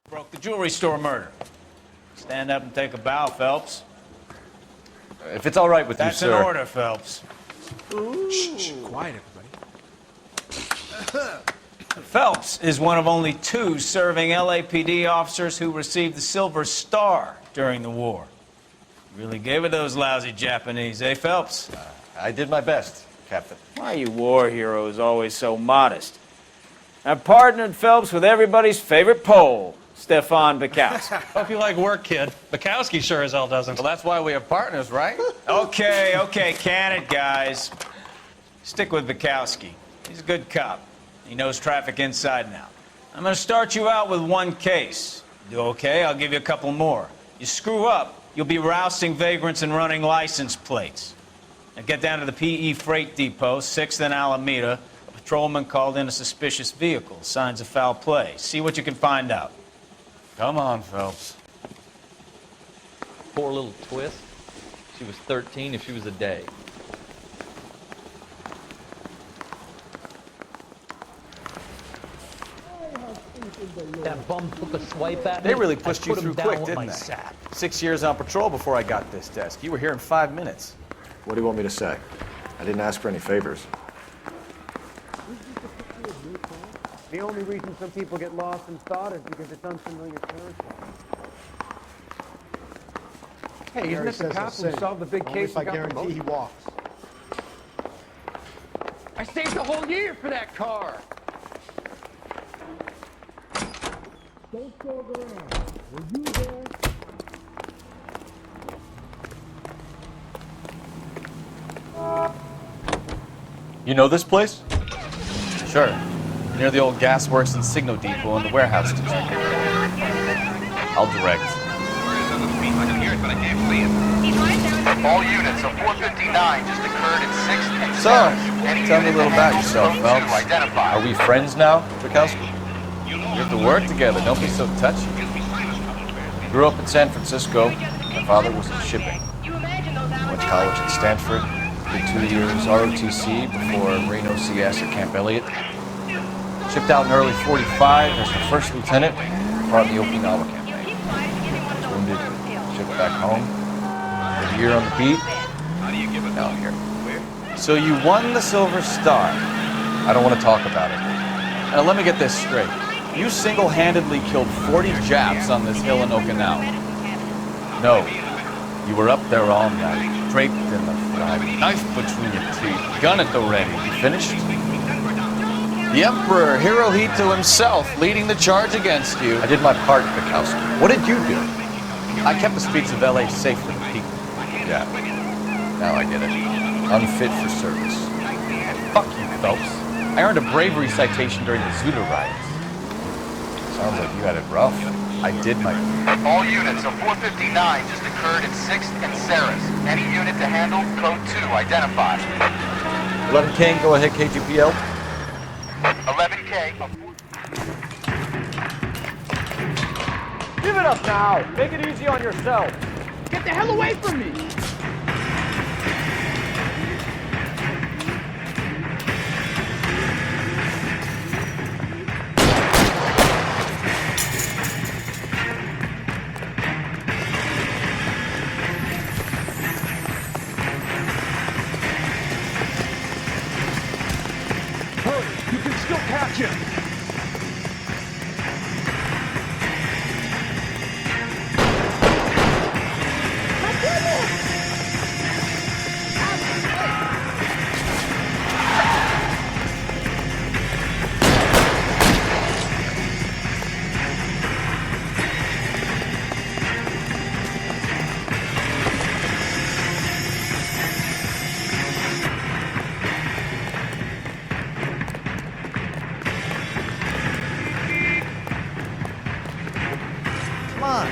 Broke the jewelry store murder. Stand up and take a bow, Phelps. If it's all right with you, sir. That's an order, Phelps. Shh, quiet, everybody. Phelps is one of only 2 serving LAPD officers who received the Silver Star during the war. Really gave it those lousy Japanese, eh, Phelps? I did my best, Captain. Why are you war heroes always so modest? I partnered Phelps with everybody's favorite Pole, Stefan Bukowski. Hope you like work, kid. Bukowski sure as hell doesn't. Well, that's why we have partners, right? Okay, can it, guys. Stick with Bukowski. He's a good cop. He knows traffic inside and out. I'm going to start you out with 1 case. Do okay? I'll give you a couple more. You screw up, you'll be rousting vagrants and running license plates. Now get down to the PE Freight Depot, 6th and Alameda. A patrolman called in a suspicious vehicle. Signs of foul play. See what you can find out. Come on, Phelps. Poor little twist. She was 13 if she was a day. That bum took a swipe at me. They really pushed you put him through down quick, with didn't my they? sack. 6 years on patrol before I got this desk. You were here in 5 minutes. What do you want me to say? I didn't ask for any favors. The only reason some people get lost in thought is because it's unfamiliar territory. Hey, isn't it the cop who solved the big case? If I guarantee he walks. I saved a whole year for that car. Don't go around. Were you there? You know this place? Sure. Near the old gas works and Signo Depot in the warehouse district. I'll direct. All units of 459 just occurred in 6th and So, 7th. tell me a little about yourself, Phelps. Identify. Are we friends now, Bukowski? We have to work together. Don't be so touchy. Grew up in San Francisco. My father was in shipping. Went to college at Stanford. Did 2 years ROTC before Reno CS at Camp Elliott. Shipped out in early 45 as the first lieutenant, part of the Okinawa campaign. Was wounded, shipped back home. A year on the beat. Now I'm here. So you won the Silver Star. I don't want to talk about it. Now let me get this straight. You single-handedly killed 40 Japs on this hill in Okinawa. No, you were up there all night, draped in the flag, knife between your teeth, gun at the ready. You finished? The Emperor Hirohito himself leading the charge against you. I did my part, Bukowski. What did you do? I kept the streets of LA safe for the people. Yeah, now I get it. Unfit for service. Fuck you, Phelps. I earned a bravery citation during the Zuda riots. Sounds like you had it rough. I did my... All units of 459 just occurred in 6th and Saris. Any unit to handle, code 2, identify. 11 King, go ahead, KGPL. 11K. Give it up now. Make it easy on yourself. Get the hell away from me. Hurry, you can still catch him. Come on.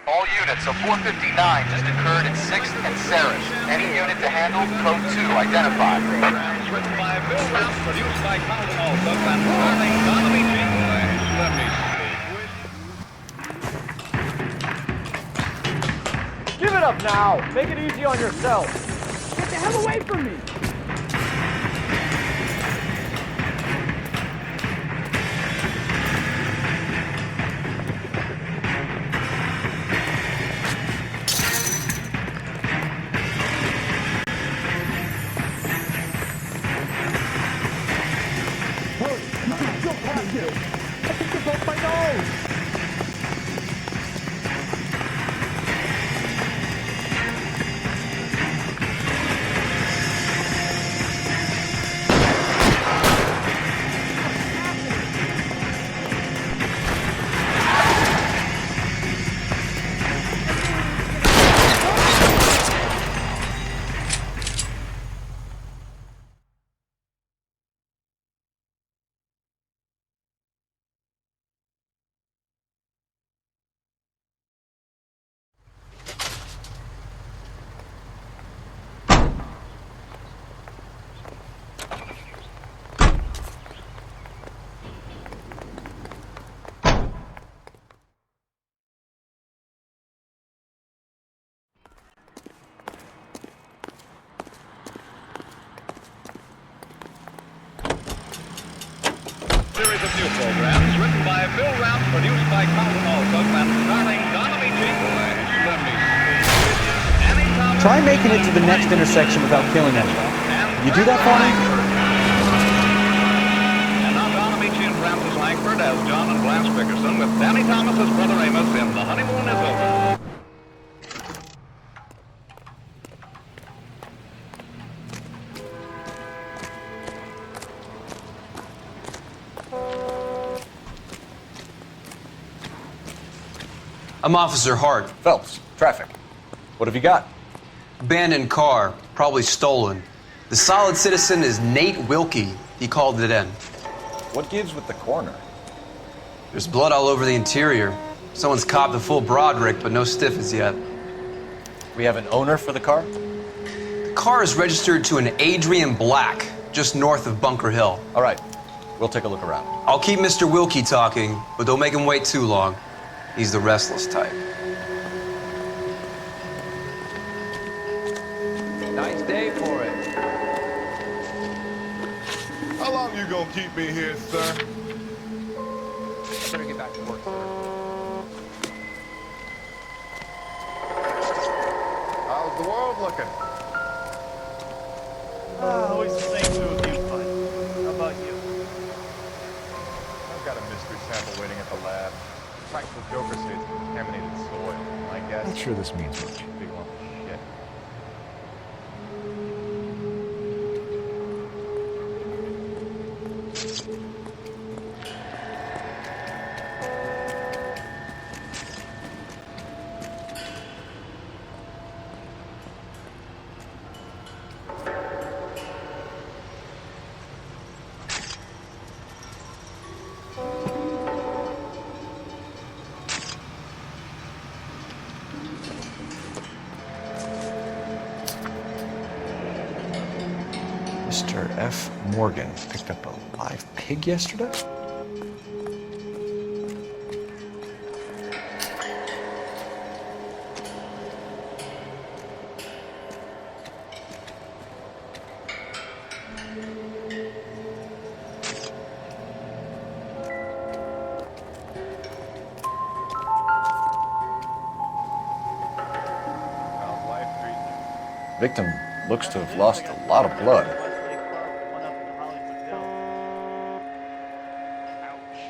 All units of 459 just occurred in 6th and Saris. Any unit to handle, code 2, identify. Written by Bill Rouse, produced by Colin Alsop, and starring Don Amici Give it up now. Make it easy on yourself. Get the hell away from me. Series of new programs written by Bill Rout, produced by Carlton Alsop, and starring Donna Meaching. Try making it to the next intersection without killing anyone. You do that for me? And now Donna Meaching and Francis Langford as John and Blanche Bickerson with Danny Thomas as Brother Amos in The Honeymoon is Over. I'm Officer Hart. Phelps, traffic. What have you got? Abandoned car, probably stolen. The solid citizen is Nate Wilkie. He called it in. What gives with the coroner? There's blood all over the interior. Someone's copped a full Broderick, but no stiff as yet. We have an owner for the car? The car is registered to an Adrian Black, just north of Bunker Hill. All right, we'll take a look around. I'll keep Mr. Wilkie talking, but don't make him wait too long. He's the restless type. Nice day for it. How long you gonna keep me here, sir? Better get back to work, sir. How's the world looking? Always the same two of you, bud. How about you? I've got a mystery sample waiting at the lab. Practical Joker says it's contaminated soil. My guess. Not sure this means much. Big lump of shit. Mr. F. Morgan picked up a live pig yesterday? How's life treating you? Victim looks to have lost a lot of blood. One up in the Hollywood Hills. Ouch.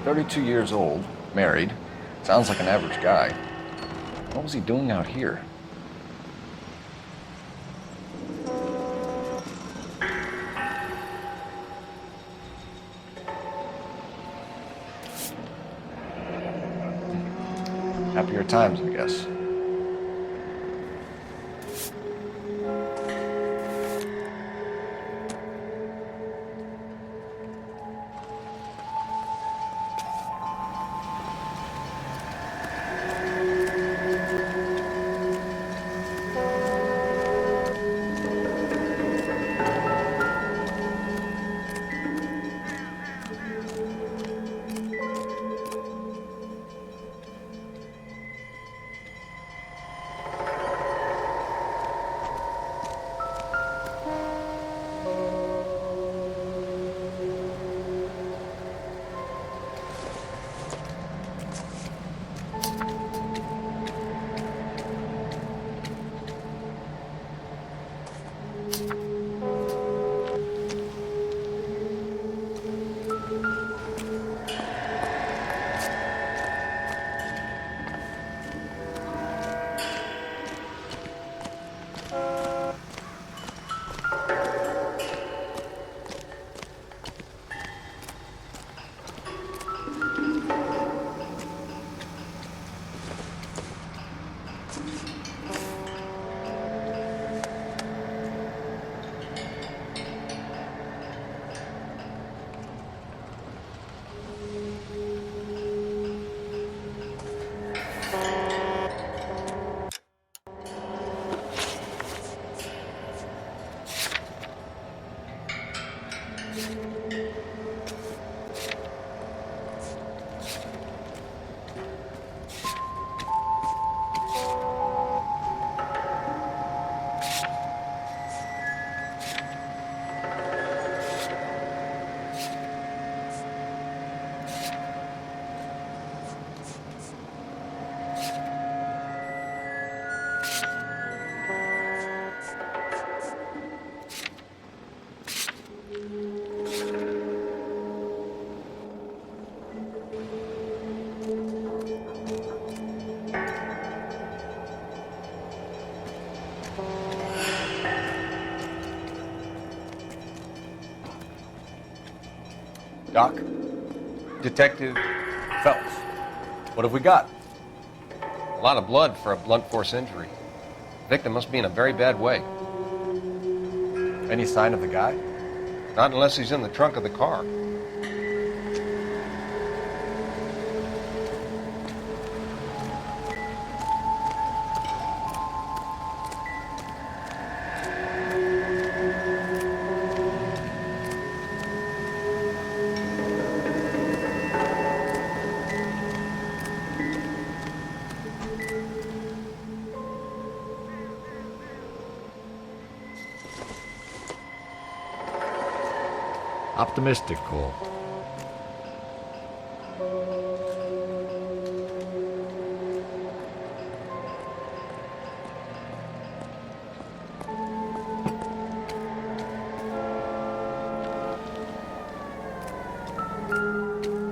32 years old, married. Sounds like an average guy. What was he doing out here? Happier times, I guess. Doc, Detective Phelps, what have we got? A lot of blood for a blunt force injury. The victim must be in a very bad way. Any sign of the guy? Not unless he's in the trunk of the car. Optimistic call.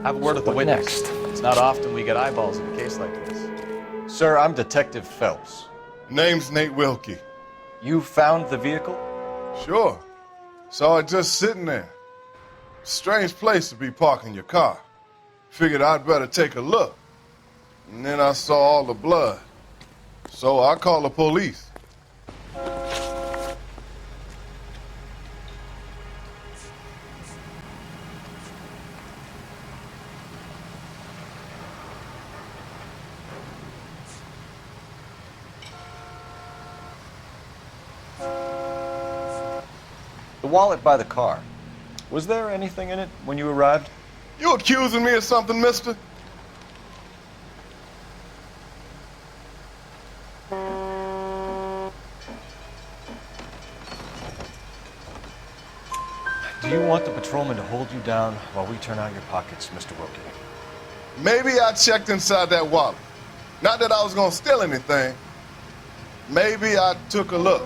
Have a word with the What witness. next? It's not often we get eyeballs in a case like this. Sir, I'm Detective Phelps. Name's Nate Wilkie. You found the vehicle? Sure. Saw it just sitting there. Strange place to be parking your car. Figured I'd better take a look. And then I saw all the blood. So I called the police. The wallet by the car. Was there anything in it when you arrived? You accusing me of something, mister? Do you want the patrolman to hold you down while we turn out your pockets, Mr. Wilkie? Maybe I checked inside that wallet. Not that I was gonna steal anything. Maybe I took a look.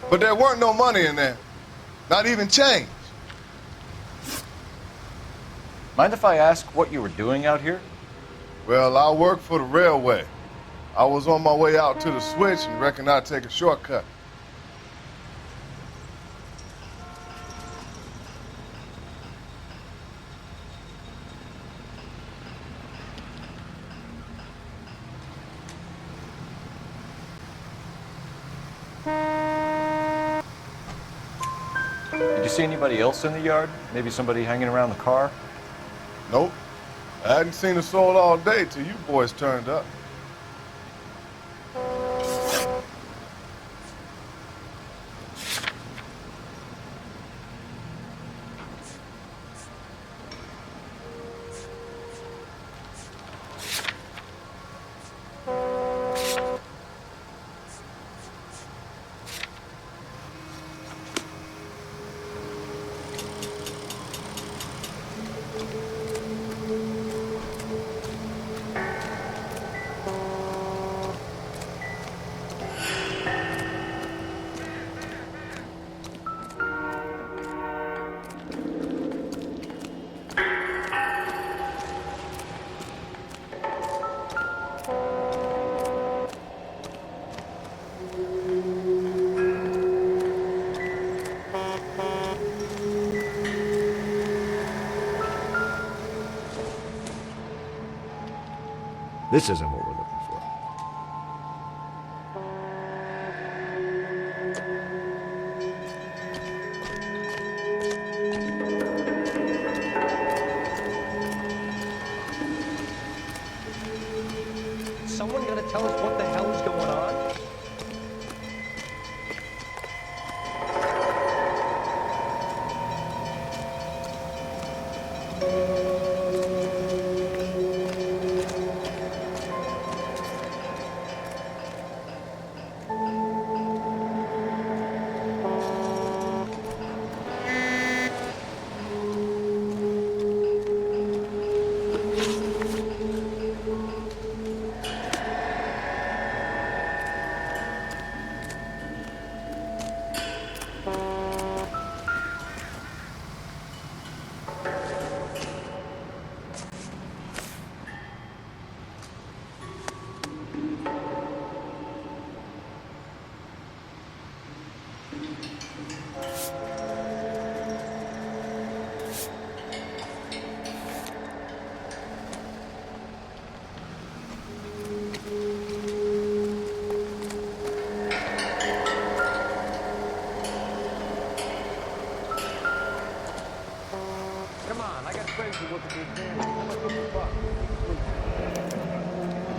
But there weren't no money in there. Not even change. Mind if I ask what you were doing out here? Well, I work for the railway. I was on my way out to the switch and reckoned I'd take a shortcut. Did you see anybody else in the yard? Maybe somebody hanging around the car? Nope. I hadn't seen a soul all day till you boys turned up. This isn't what we're looking for.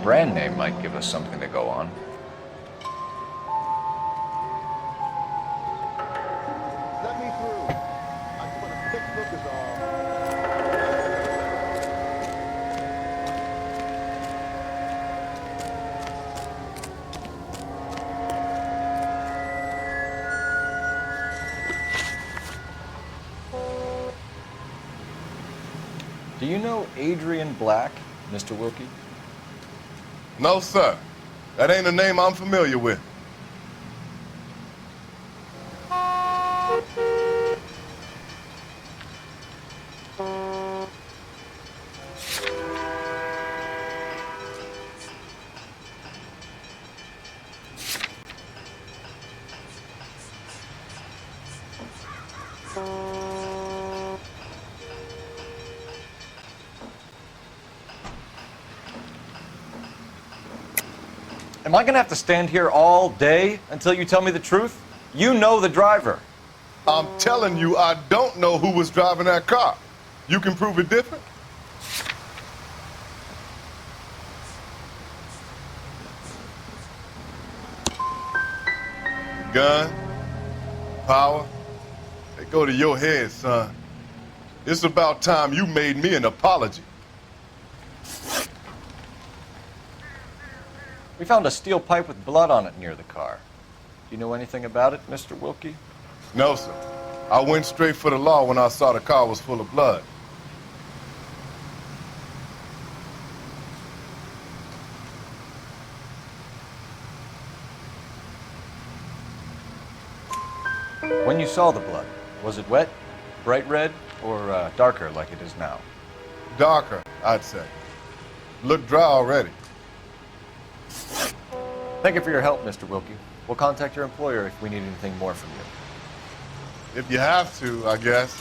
brand name might give us something to go on. Let me through. I just want a quick look is all. Do you know Adrian Black, Mr. Wilkie? No, sir. That ain't a name I'm familiar with. Am I gonna have to stand here all day until you tell me the truth? You know the driver. I'm telling you, I don't know who was driving that car. You can prove it different? Gun, power, they go to your head, son. It's about time you made me an apology. We found a steel pipe with blood on it near the car. Do you know anything about it, Mr. Wilkie? No, sir. I went straight for the law when I saw the car was full of blood. When you saw the blood, was it wet, bright red, or darker like it is now? Darker, I'd say. Looked dry already. Thank you for your help, Mr. Wilkie. We'll contact your employer if we need anything more from you. If you have to, I guess.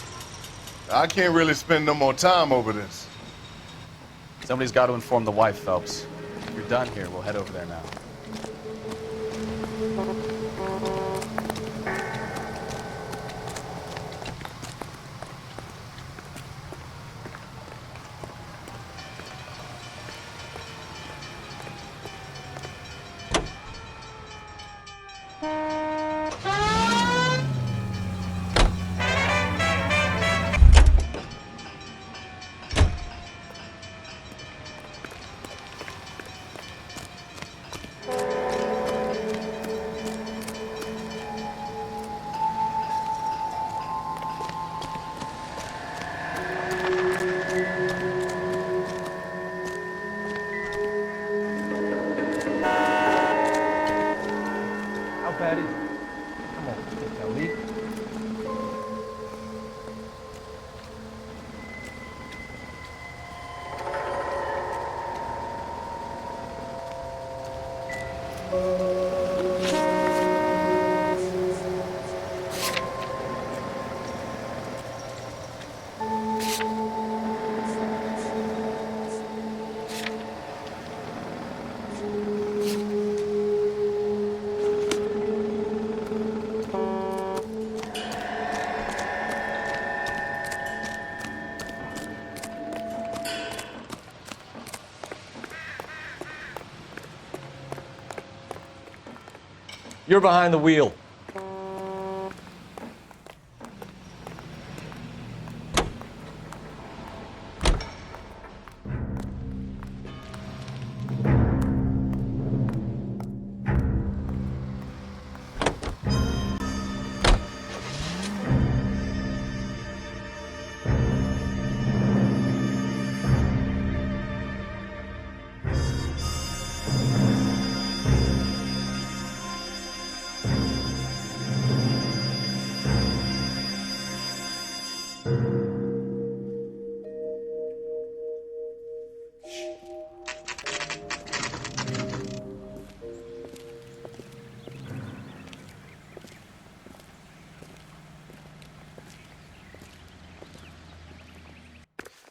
I can't really spend no more time over this. Somebody's got to inform the wife, Phelps. If you're done here, we'll head over there now. Bad is it? Come on, take that leap. You're behind the wheel.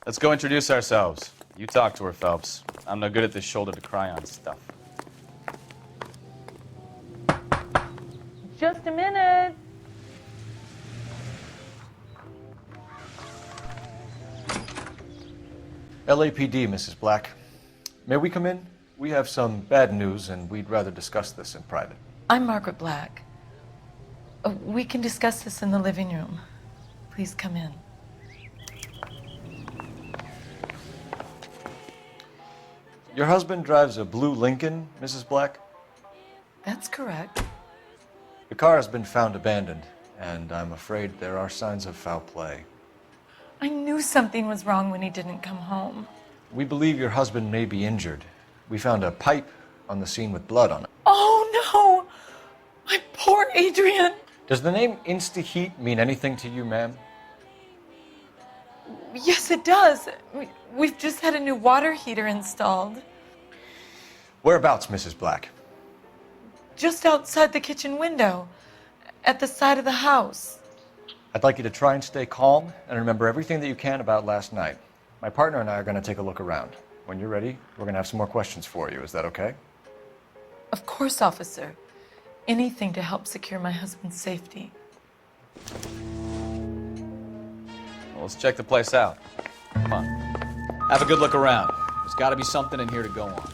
Let's go introduce ourselves. You talk to her, Phelps. I'm no good at this shoulder to cry on stuff. Just a minute. LAPD, Mrs. Black. May we come in? We have some bad news, and we'd rather discuss this in private. I'm Margaret Black. We can discuss this in the living room. Please come in. Your husband drives a blue Lincoln, Mrs. Black? That's correct. The car has been found abandoned, and I'm afraid there are signs of foul play. I knew something was wrong when he didn't come home. We believe your husband may be injured. We found a pipe on the scene with blood on it. Oh, no! My poor Adrian! Does the name Insta-Heat mean anything to you, ma'am? Yes, it does. We've just had a new water heater installed. Whereabouts, Mrs. Black? Just outside the kitchen window, at the side of the house. I'd like you to try and stay calm and remember everything that you can about last night. My partner and I are going to take a look around. When you're ready, we're going to have some more questions for you. Is that okay? Of course, officer. Anything to help secure my husband's safety. Well, let's check the place out. Come on. Have a good look around. There's got to be something in here to go on.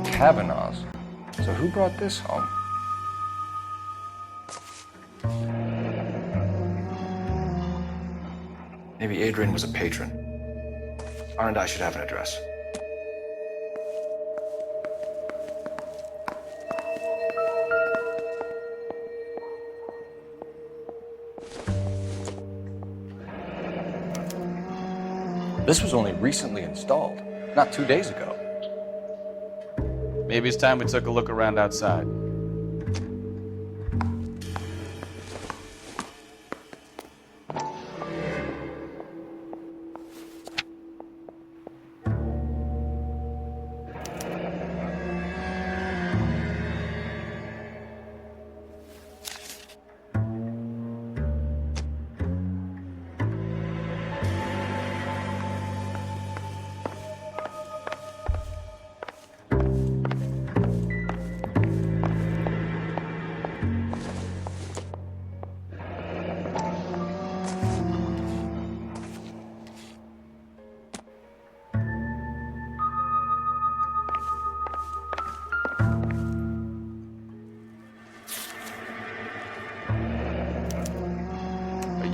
Kavanaugh's. So who brought this home? Maybe Adrian was a patron. R&I should have an address. This was only recently installed, not 2 days ago. Maybe it's time we took a look around outside.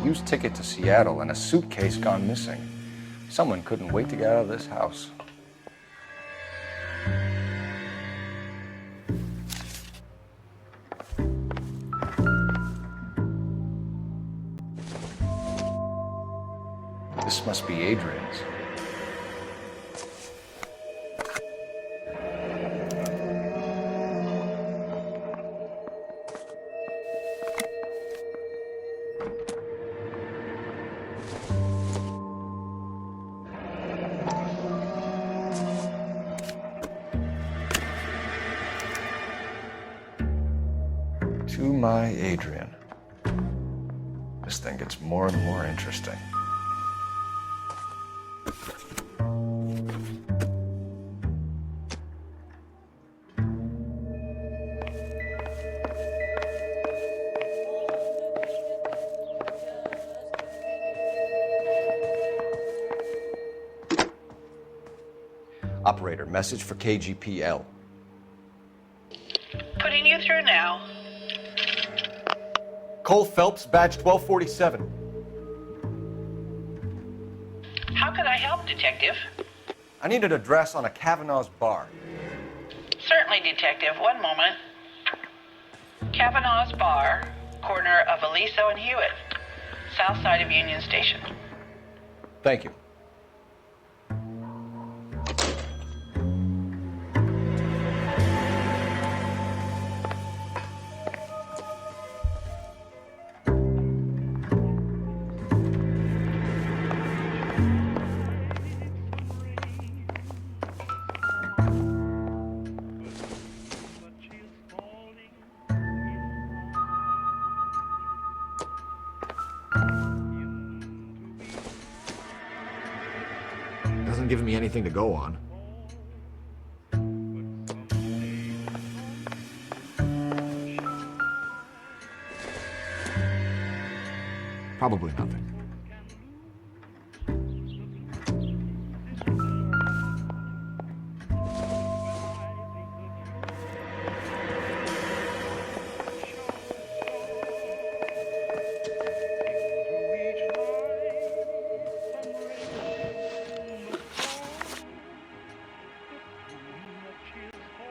Used ticket to Seattle and a suitcase gone missing. Someone couldn't wait to get out of this house. This must be Adrian's. To my Adrian. This thing gets more and more interesting. Operator, message for KGPL. Putting you through now. Cole Phelps, badge 1247. How can I help, Detective? I need an address on a Kavanaugh's bar. Certainly, Detective. One moment. Kavanaugh's Bar, corner of Aliso and Hewitt, south side of Union Station. Thank you. Hasn't given me anything to go on. Probably nothing.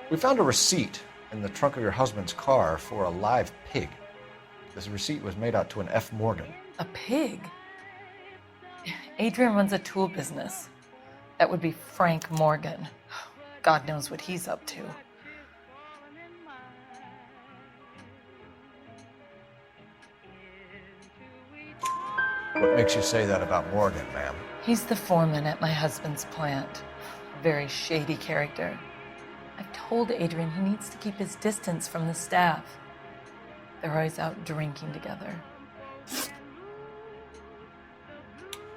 We found a receipt in the trunk of your husband's car for a live pig. This receipt was made out to an F. Morgan. A pig? Adrian runs a tool business. That would be Frank Morgan. God knows what he's up to. What makes you say that about Morgan, ma'am? He's the foreman at my husband's plant. A very shady character. I've told Adrian he needs to keep his distance from the staff. They're always out drinking together.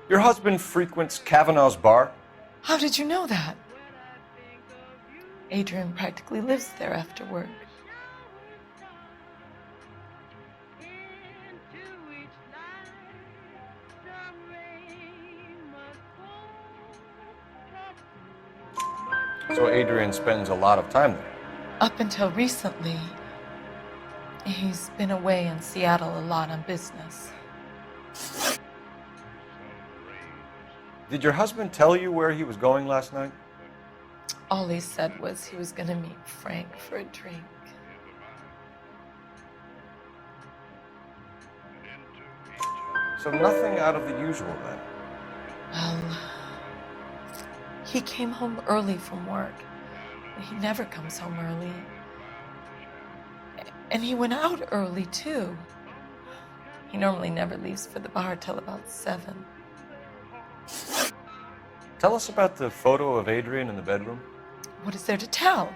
Your husband frequents Kavanaugh's bar? How did you know that? Adrian practically lives there after work. So Adrian spends a lot of time there. Up until recently, he's been away in Seattle a lot on business. Did your husband tell you where he was going last night? All he said was he was going to meet Frank for a drink. So nothing out of the usual then? Well, he came home early from work. He never comes home early. And he went out early, too. He normally never leaves for the bar till about 7. Tell us about the photo of Adrian in the bedroom. What is there to tell?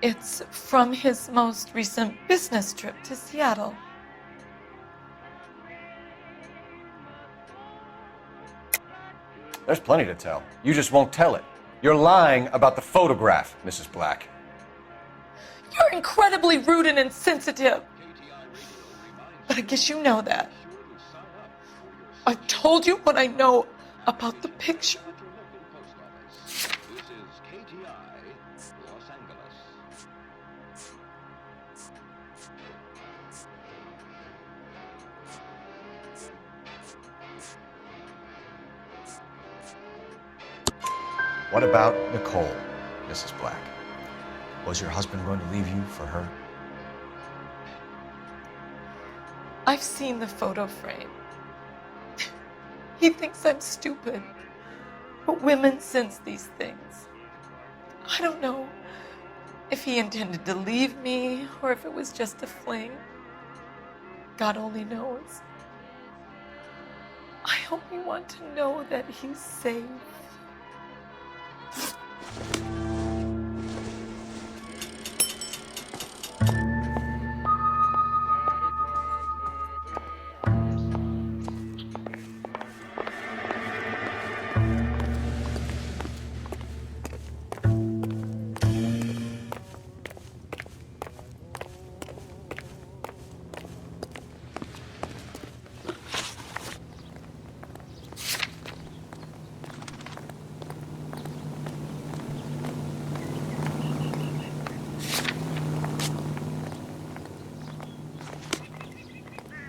It's from his most recent business trip to Seattle. There's plenty to tell. You just won't tell it. You're lying about the photograph, Mrs. Black. You're incredibly rude and insensitive. But I guess you know that. I've told you what I know about the picture. What about Nicole, Mrs. Black? Was your husband going to leave you for her? I've seen the photo frame. He thinks I'm stupid. But women sense these things. I don't know if he intended to leave me or if it was just a fling. God only knows. I only want to know that he's safe.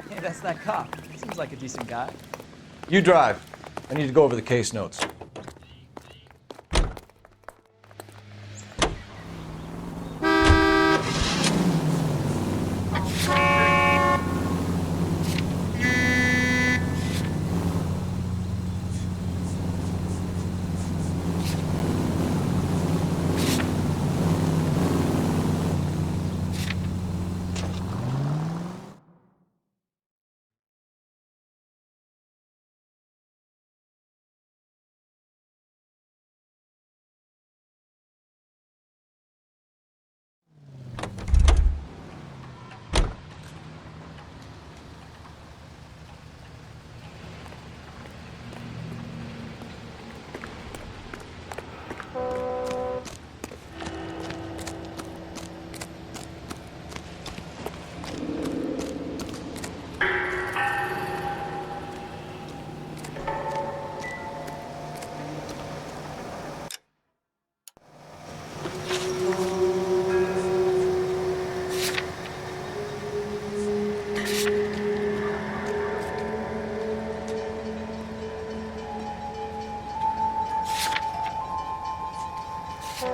Hey, that's that cop. Seems like a decent guy. You drive. I need to go over the case notes. Any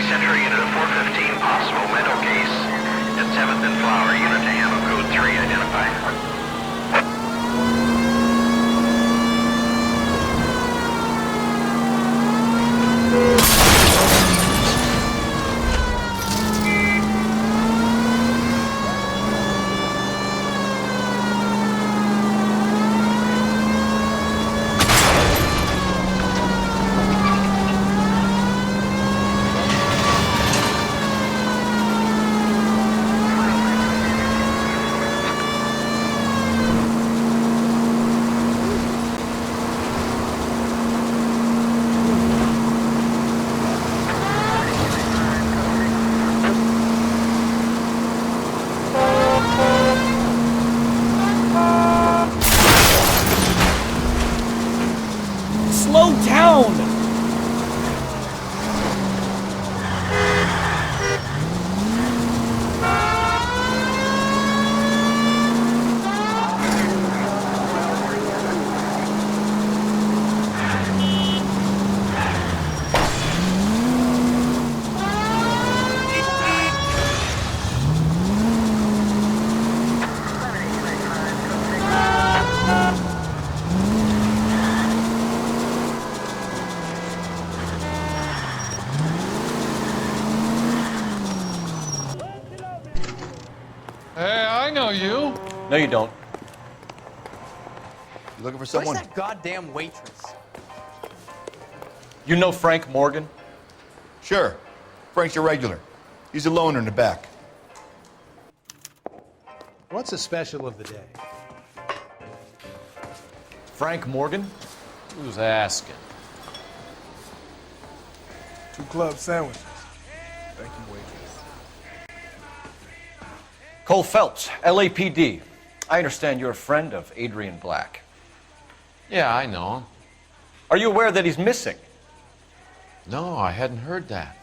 Century unit of 415, possible mental case. At 7th and Flower, unit to handle code 3, identify. Slow down! Hey, I know you. No, you don't. You looking for someone? Where's that goddamn waitress? You know Frank Morgan? Sure. Frank's your regular. He's a loner in the back. What's the special of the day? Frank Morgan? Who's asking? 2 club sandwiches. Thank you, waitress. Cole Phelps, LAPD. I understand you're a friend of Adrian Black. Yeah, I know him. Are you aware that he's missing? No, I hadn't heard that.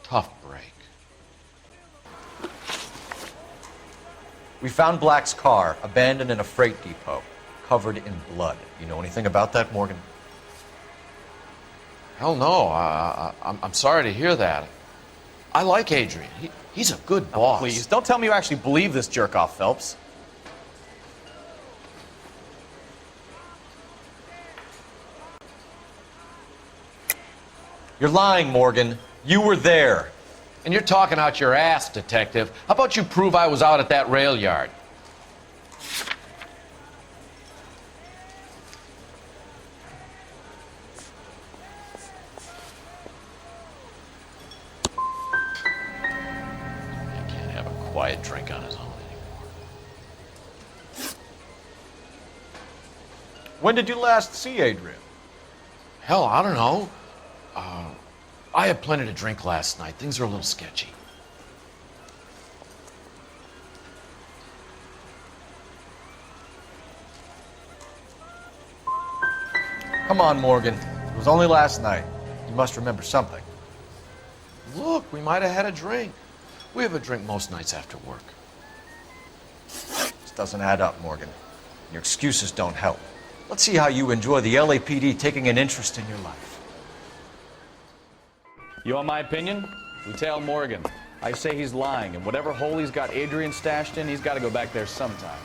Tough break. We found Black's car abandoned in a freight depot, covered in blood. You know anything about that, Morgan? Hell no. I'm sorry to hear that. I like Adrian. He's a good boss. Please, don't tell me you actually believe this jerk-off, Phelps. You're lying, Morgan. You were there. And you're talking out your ass, detective. How about you prove I was out at that rail yard? I can't have a quiet drink on his own anymore. When did you last see Adrian? Hell, I don't know. I had plenty to drink last night. Things are a little sketchy. Come on, Morgan. It was only last night. You must remember something. Look, we might have had a drink. We have a drink most nights after work. This doesn't add up, Morgan. Your excuses don't help. Let's see how you enjoy the LAPD taking an interest in your life. You want my opinion? We tail Morgan. I say he's lying, and whatever hole he's got Adrian stashed in, he's got to go back there sometime.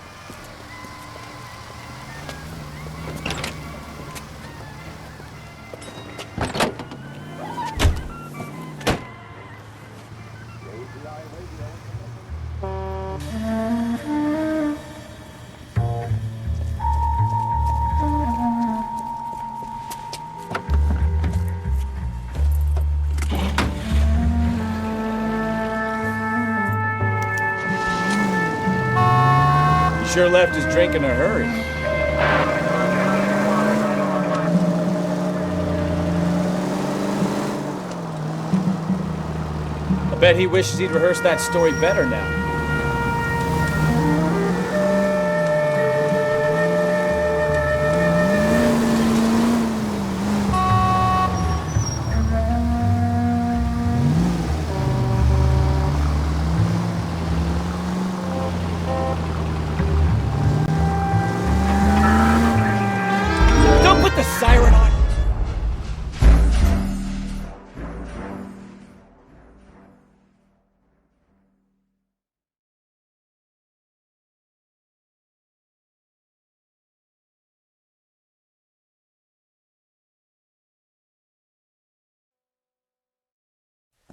sure left his drink in a hurry. I bet he wishes he'd rehearsed that story better now. Don't put the siren on!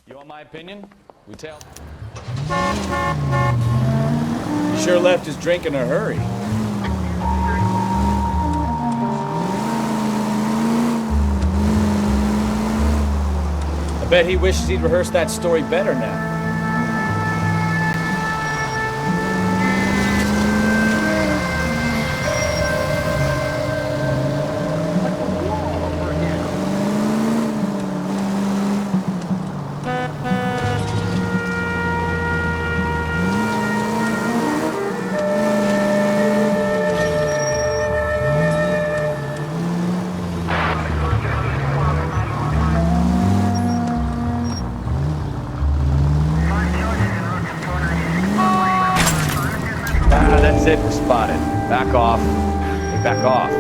You want my opinion? We tell. He sure left his drink in a hurry. I bet he wishes he'd rehearsed that story better now. That's it, we're spotted. Back off. Hey, back off.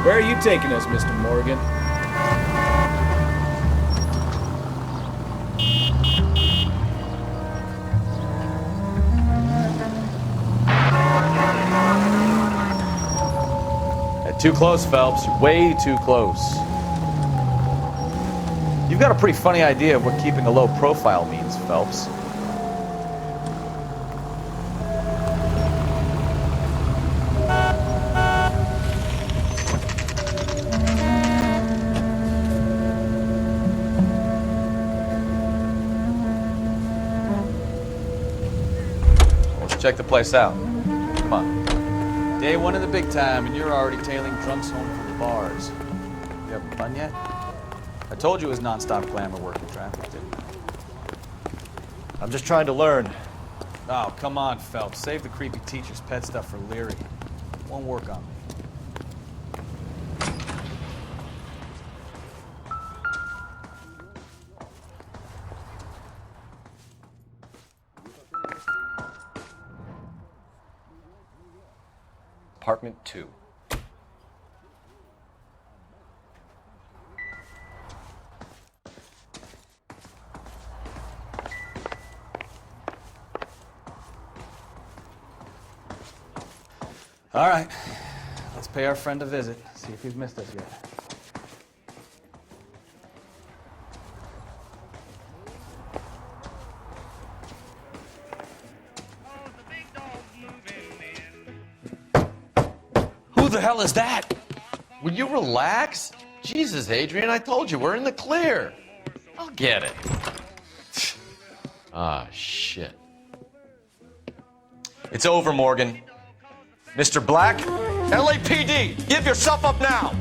Where are you taking us, Mr. Morgan? Too close, Phelps. You're way too close. You've got a pretty funny idea of what keeping a low profile means, Phelps. Check the place out. Come on. Day one of the big time, and you're already tailing drunks home from the bars. You having fun yet? I told you it was non-stop glamour working traffic, didn't I? I'm just trying to learn. Oh, come on, Phelps. Save the creepy teacher's pet stuff for Leary. Won't work on me. Apartment 2. All right. Let's pay our friend a visit. See if he's missed us yet. Who the hell is that? Will you relax? Jesus, Adrian, I told you, we're in the clear. I'll get it. Ah, shit. It's over, Morgan. Mr. Black, LAPD, give yourself up now.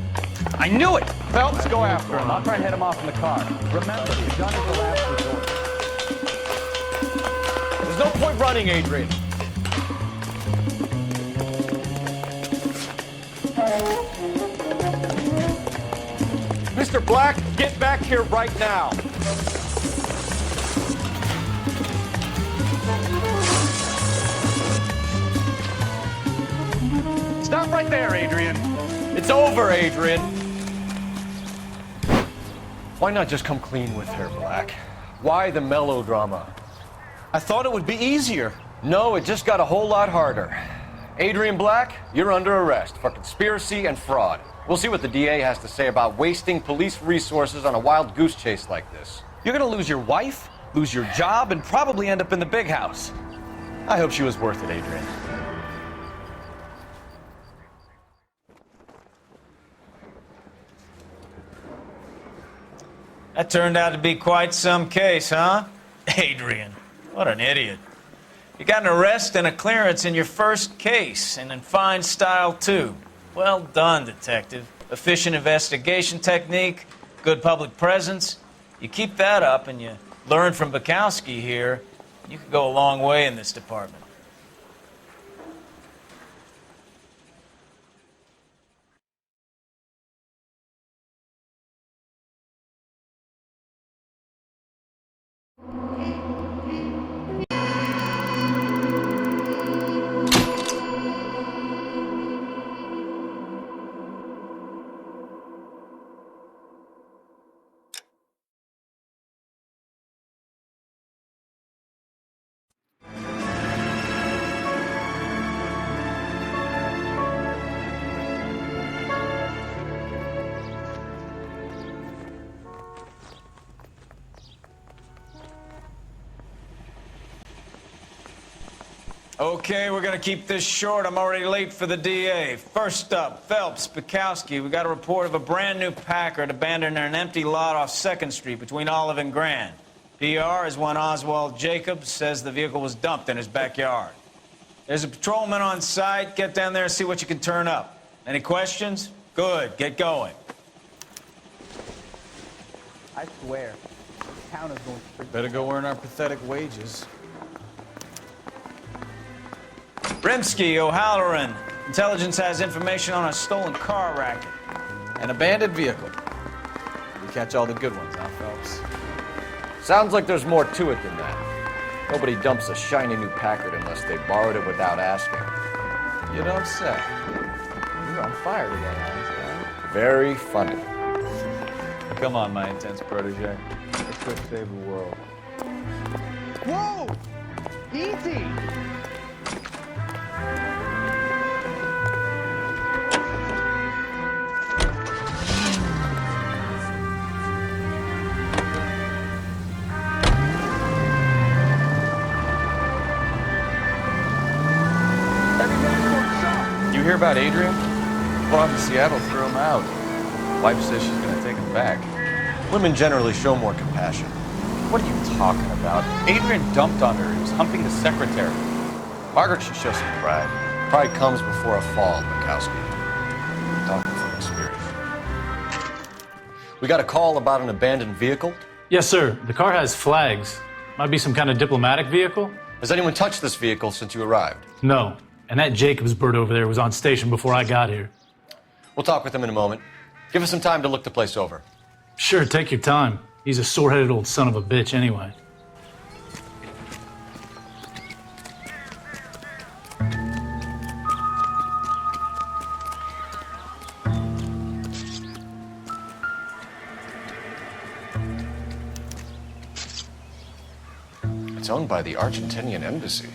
I knew it. Phelps, go after him. I'll try and head him off in the car. Remember, the gun is the last resort. There's no point running, Adrian. Mr. Black, get back here right now. right there, Adrian. It's over, Adrian. Why not just come clean with her, Black? Why the melodrama? I thought it would be easier. No, it just got a whole lot harder. Adrian Black, you're under arrest for conspiracy and fraud. We'll see what the DA has to say about wasting police resources on a wild goose chase like this. You're gonna lose your wife, lose your job, and probably end up in the big house. I hope she was worth it, Adrian. That turned out to be quite some case, huh? Adrian, what an idiot. You got an arrest and a clearance in your first case, and in fine style, too. Well done, detective. Efficient investigation technique, good public presence. You keep that up and you learn from Bukowski here, you could go a long way in this department. Okay, we're gonna keep this short. I'm already late for the DA. First up, Phelps, Bukowski. We got a report of a brand new Packard abandoned in an empty lot off 2nd Street between Olive and Grand. PR is one Oswald Jacobs says the vehicle was dumped in his backyard. There's a patrolman on site. Get down there and see what you can turn up. Any questions? Good, get going. I swear, this town is going to... Better go earn our pathetic wages. Rimsky, O'Halloran. Intelligence has information on a stolen car racket. An abandoned vehicle. We catch all the good ones, huh, Phelps? Sounds like there's more to it than that. Nobody dumps a shiny new Packard unless they borrowed it without asking. You don't say. You're on fire today, Hans. Very funny. Come on, my intense protege. Let's go save the world. Whoa! Easy! You hear about Adrian? Bob in Seattle threw him out. Wife says she's gonna take him back. Women generally show more compassion. What are you talking about? Adrian dumped on her. He was humping the secretary. Margaret should show some pride. Pride comes before a fall, Bukowski. Talking from experience. We got a call about an abandoned vehicle? Yes, sir. The car has flags. Might be some kind of diplomatic vehicle. Has anyone touched this vehicle since you arrived? No. And that Jacobs bird over there was on station before I got here. We'll talk with him in a moment. Give us some time to look the place over. Sure, take your time. He's a sore-headed old son of a bitch anyway. It's owned by the Argentinian embassy.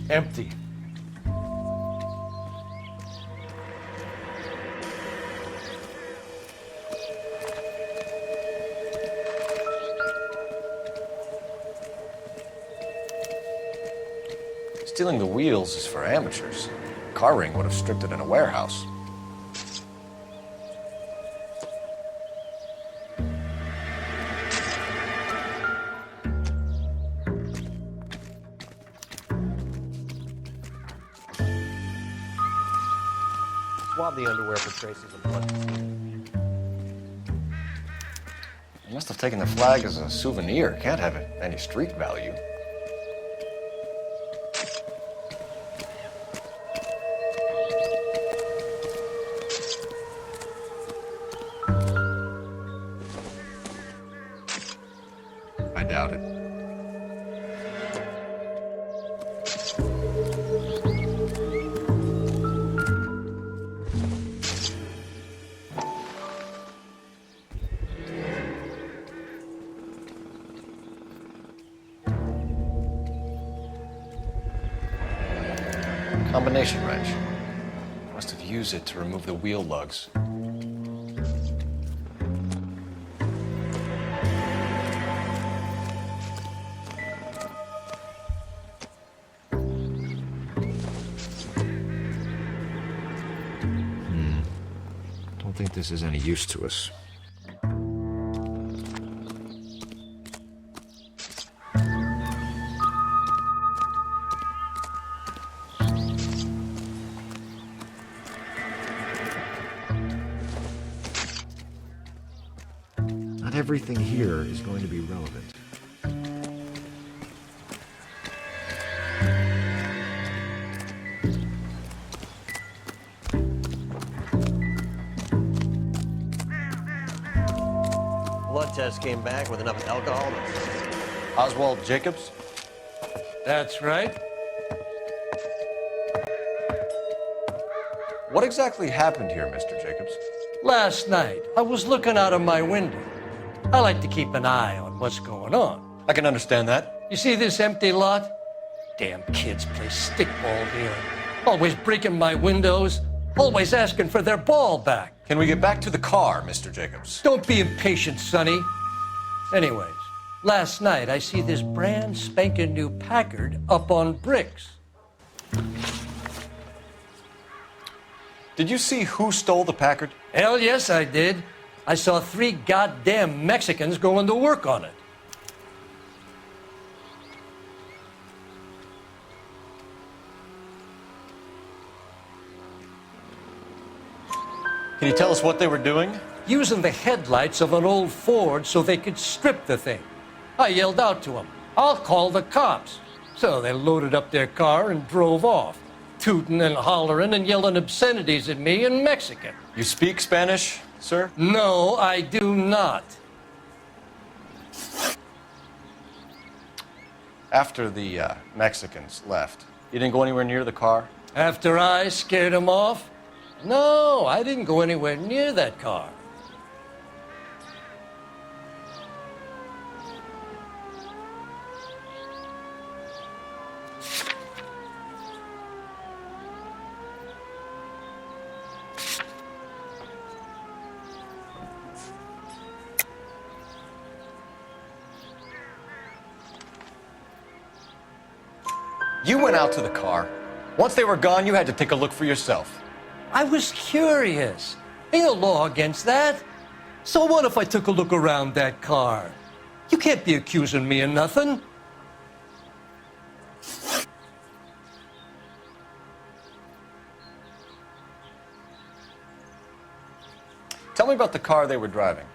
Empty. Stealing the wheels is for amateurs. Car ring would have stripped it in a warehouse. Swab the underwear for traces of blood. They must have taken the flag as a souvenir. Can't have any street value. doubt it. Combination wrench. Must have used it to remove the wheel lugs. Don't think this is any use to us. Not everything here is going to be relevant. Blood test came back with enough alcohol. Oswald Jacobs? That's right. What exactly happened here, Mr. Jacobs? Last night, I was looking out of my window. I like to keep an eye on what's going on. I can understand that. You see this empty lot? Damn kids play stickball here. Always breaking my windows, always asking for their ball back. Can we get back to the car, Mr. Jacobs? Don't be impatient, Sonny. Anyways, last night I see this brand spanking new Packard up on bricks. Did you see who stole the Packard? Hell yes, I did. I saw 3 goddamn Mexicans going to work on it. Can you tell us what they were doing? Using the headlights of an old Ford so they could strip the thing. I yelled out to them, "I'll call the cops." So they loaded up their car and drove off, tooting and hollering and yelling obscenities at me in Mexican. You speak Spanish, sir? No, I do not. After the Mexicans left, you didn't go anywhere near the car? After I scared them off? No, I didn't go anywhere near that car. You went out to the car. Once they were gone, you had to take a look for yourself. I was curious. Ain't no law against that. So what if I took a look around that car? You can't be accusing me of nothing. Tell me about the car they were driving.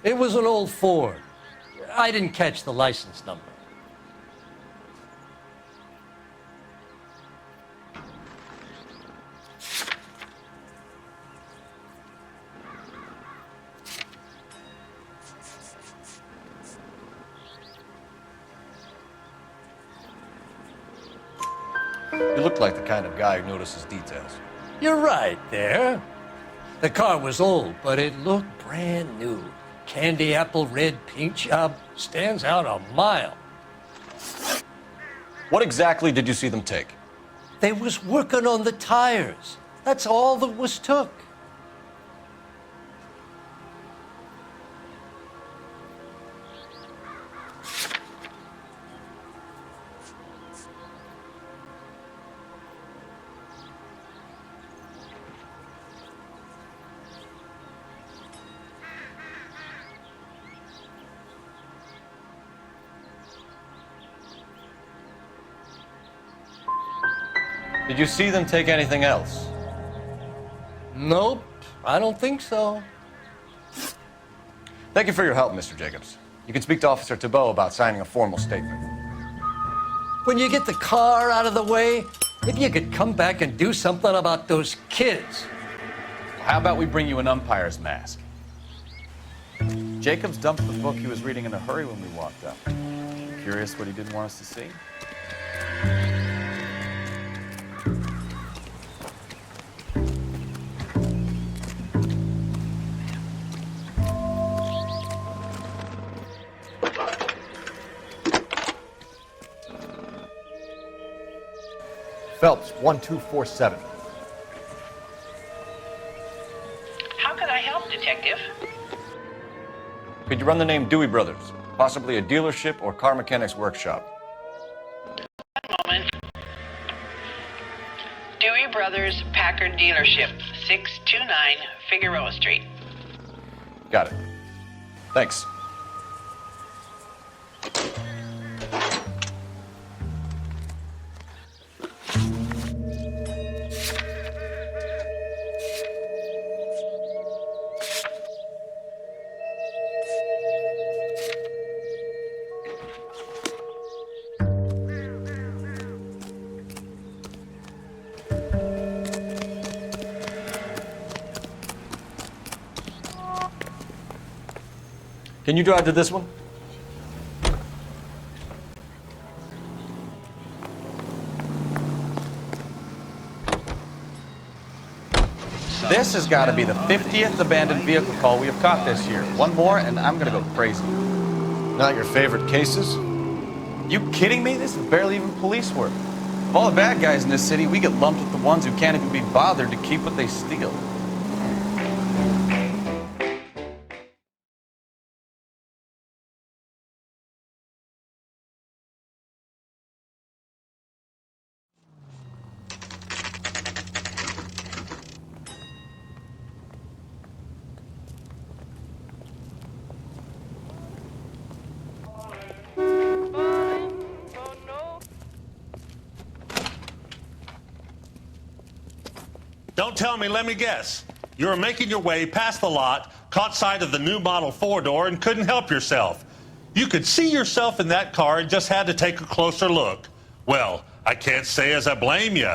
It was an old Ford. I didn't catch the license number. You look like the kind of guy who notices details. You're right there. The car was old, but it looked brand new. Candy apple red paint job stands out a mile. What exactly did you see them take? They was working on the tires. That's all that was took. Did you see them take anything else? Nope, I don't think so. Thank you for your help, Mr. Jacobs. You can speak to Officer Thibault about signing a formal statement. When you get the car out of the way, if you could come back and do something about those kids. How about we bring you an umpire's mask? Jacobs dumped the book he was reading in a hurry when we walked up. Curious what he didn't want us to see? Phelps, 1247. How could I help, Detective? Could you run the name Dewey Brothers? Possibly a dealership or car mechanic's workshop. One moment. Dewey Brothers Packard Dealership, 629 Figueroa Street. Got it. Thanks. Can you drive to this one? This has got to be the 50th abandoned vehicle call we have caught this year. One more, and I'm going to go crazy. Not your favorite cases? You kidding me? This is barely even police work. Of all the bad guys in this city, we get lumped with the ones who can't even be bothered to keep what they steal. Don't tell me, let me guess. You were making your way past the lot, caught sight of the new model 4-door, and couldn't help yourself. You could see yourself in that car and just had to take a closer look. Well, I can't say as I blame you.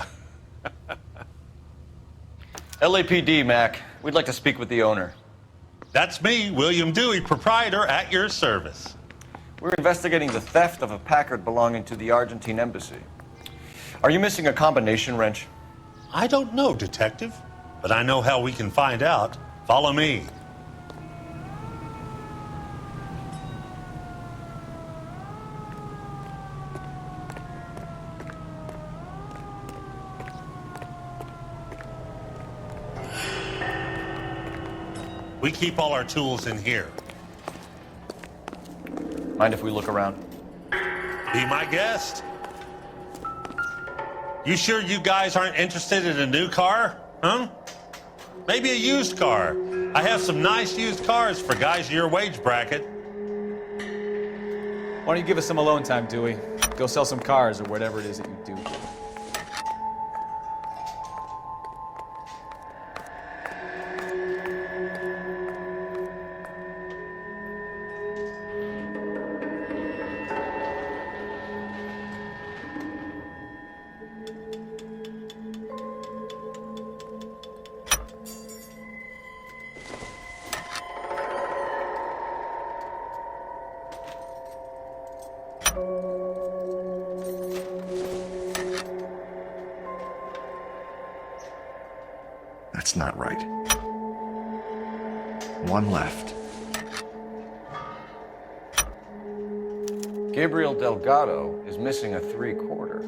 LAPD, Mac. We'd like to speak with the owner. That's me, William Dewey, proprietor, at your service. We're investigating the theft of a Packard belonging to the Argentine embassy. Are you missing a combination wrench? I don't know, Detective, but I know how we can find out. Follow me. We keep all our tools in here. Mind if we look around? Be my guest. You sure you guys aren't interested in a new car? Huh? Maybe a used car. I have some nice used cars for guys in your wage bracket. Why don't you give us some alone time, Dewey? Go sell some cars or whatever it is that you do. That's not right. One left. Gabriel Delgado is missing a 3/4.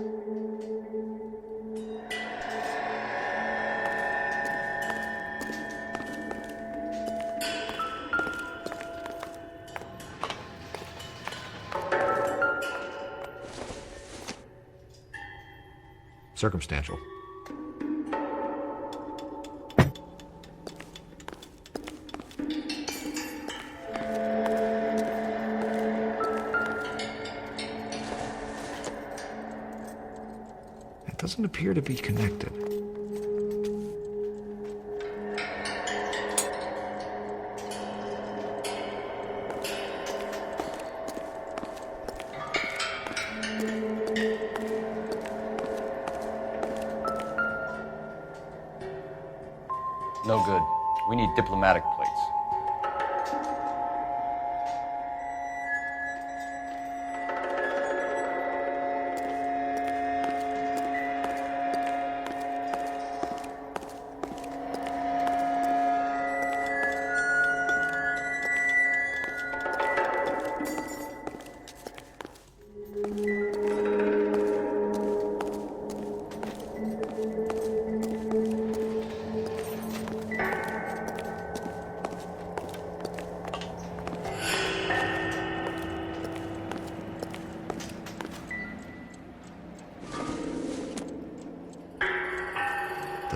Circumstantial. It doesn't appear to be connected. No good. We need diplomatic plates.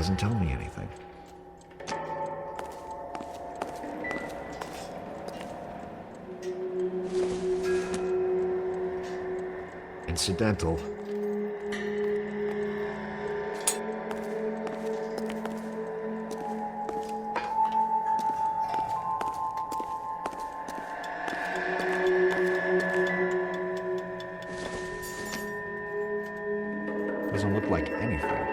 doesn't tell me anything. Incidental. Doesn't look like anything.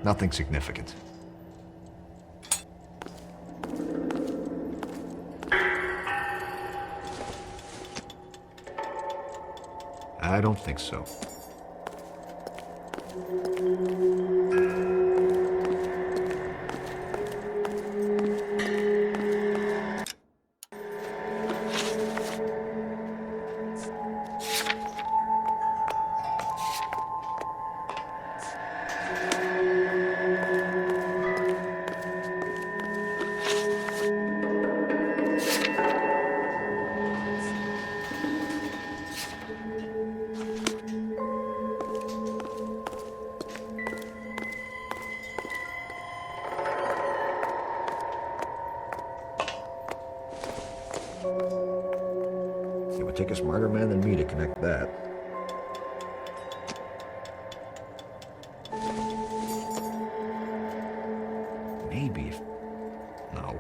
Nothing significant. I don't think so. It would take a smarter man than me to connect that. Maybe. No.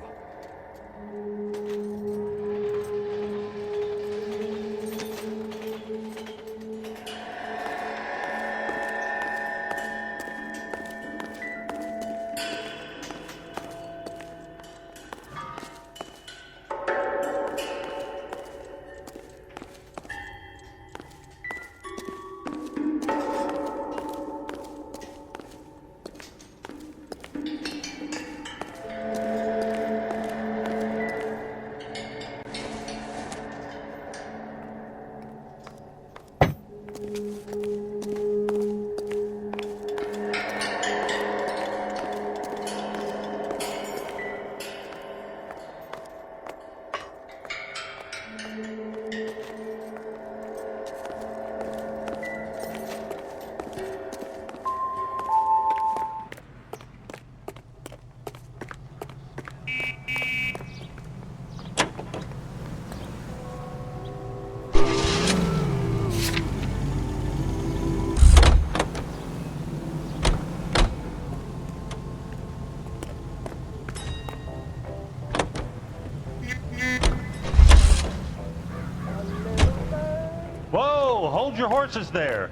Whoa, hold your horses there.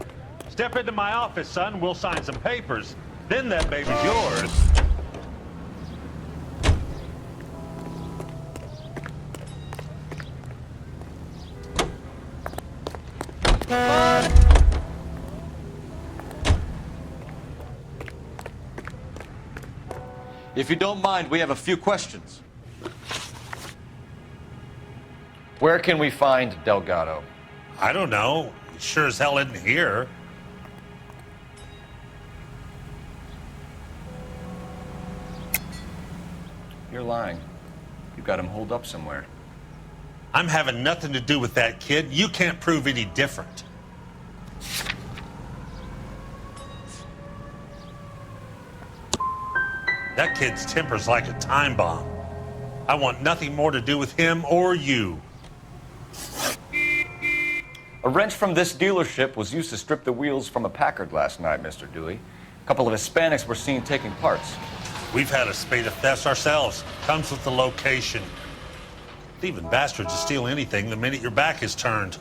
Step into my office, son. We'll sign some papers. Then that baby's yours. If you don't mind, we have a few questions. Where can we find Delgado? I don't know. He sure as hell isn't here. You're lying. You got him holed up somewhere. I'm having nothing to do with that kid. You can't prove any different. That kid's temper's like a time bomb. I want nothing more to do with him or you. A wrench from this dealership was used to strip the wheels from a Packard last night, Mr. Dewey. A couple of Hispanics were seen taking parts. We've had a spate of thefts ourselves. Comes with the location. Thieving bastards will steal anything the minute your back is turned.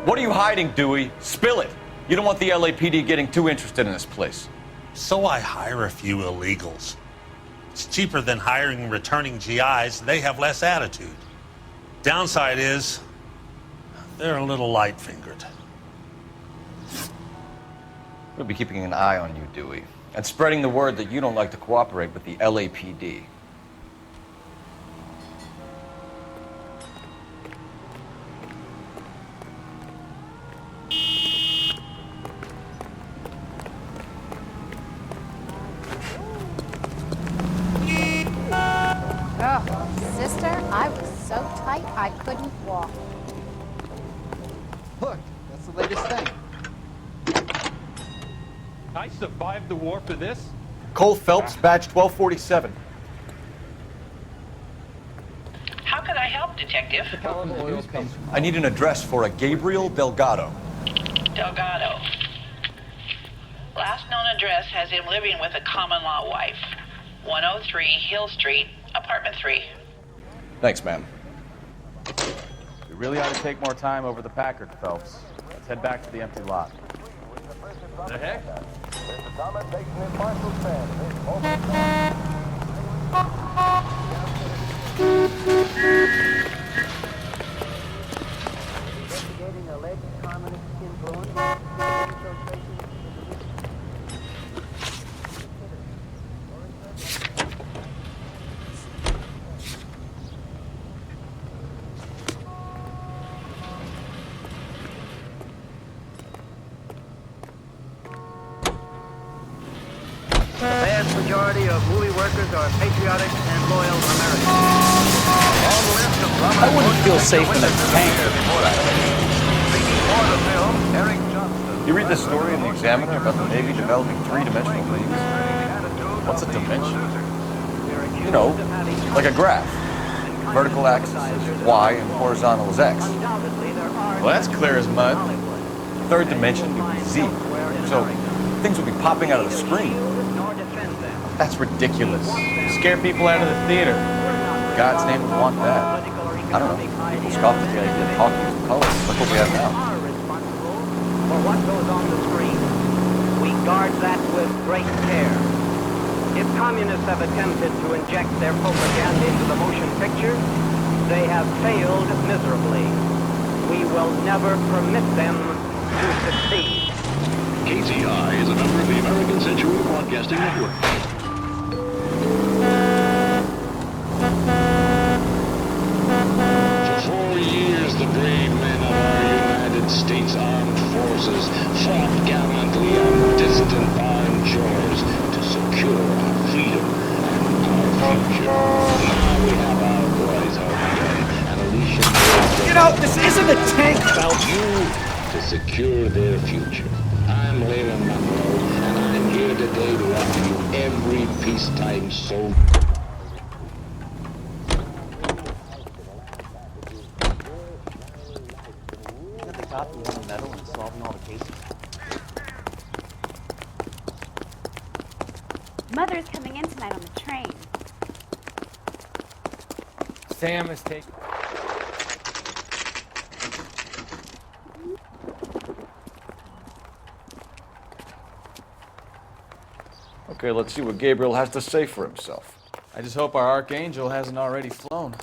What are you hiding, Dewey? Spill it. You don't want the LAPD getting too interested in this place. So I hire a few illegals. It's cheaper than hiring returning GIs. They have less attitude. Downside is, they're a little light-fingered. We'll be keeping an eye on you, Dewey, and spreading the word that you don't like to cooperate with the LAPD. Sister, I was so tight I couldn't walk. Look, that's the latest thing. I survived the war for this? Cole Phelps, badge 1247. How can I help, Detective? I need an address for a Gabriel Delgado. Delgado. Last known address has him living with a common-law wife. 103 Hill Street, apartment 3. Thanks, ma'am. We really ought to take more time over the Packard, Phelps. Let's head back to the empty lot. The heck? Investigating alleged communist influence. The vast majority of movie workers are patriotic and loyal Americans. I wouldn't feel safe in a tank. You read this story in the Examiner about the Navy developing three-dimensional leagues? What's a dimension? You know, like a graph. Vertical axis is Y and horizontal is X. Well, that's clear as mud. Third dimension would be Z. So things would be popping out of the screen. That's ridiculous. Scare people out of the theater. God's name would want that. I don't know. People scoffed at the idea of talking in colors. Look what we have now. For what goes on the screen, we guard that with great care. If communists have attempted to inject their propaganda into the motion picture, they have failed miserably. We will never permit them to succeed. KCI is a member of the American Century Broadcasting Network. For 4 years, the brave men of our United States Armed Forces fought gallantly on distant foreign shores to secure our freedom and our future. Now we have our boys home again, and Alicia... Get out! This isn't a tank! ...about you to secure their future. I'm Leland Monroe, and I'm here today to offer you every peacetime soul. Got the one medal and solving all the cases. Mother's coming in tonight on the train. Sam is taking... Okay, let's see what Gabriel has to say for himself. I just hope our archangel hasn't already flown.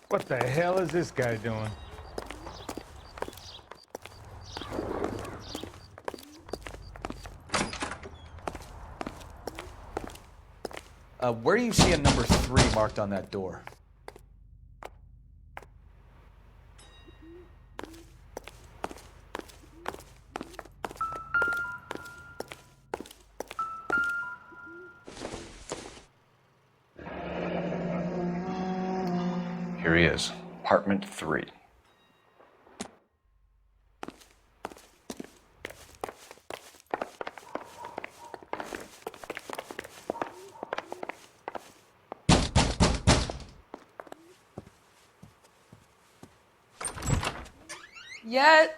What the hell is this guy doing? Where do you see a number 3 marked on that door? Here he is, apartment 3. Yeah.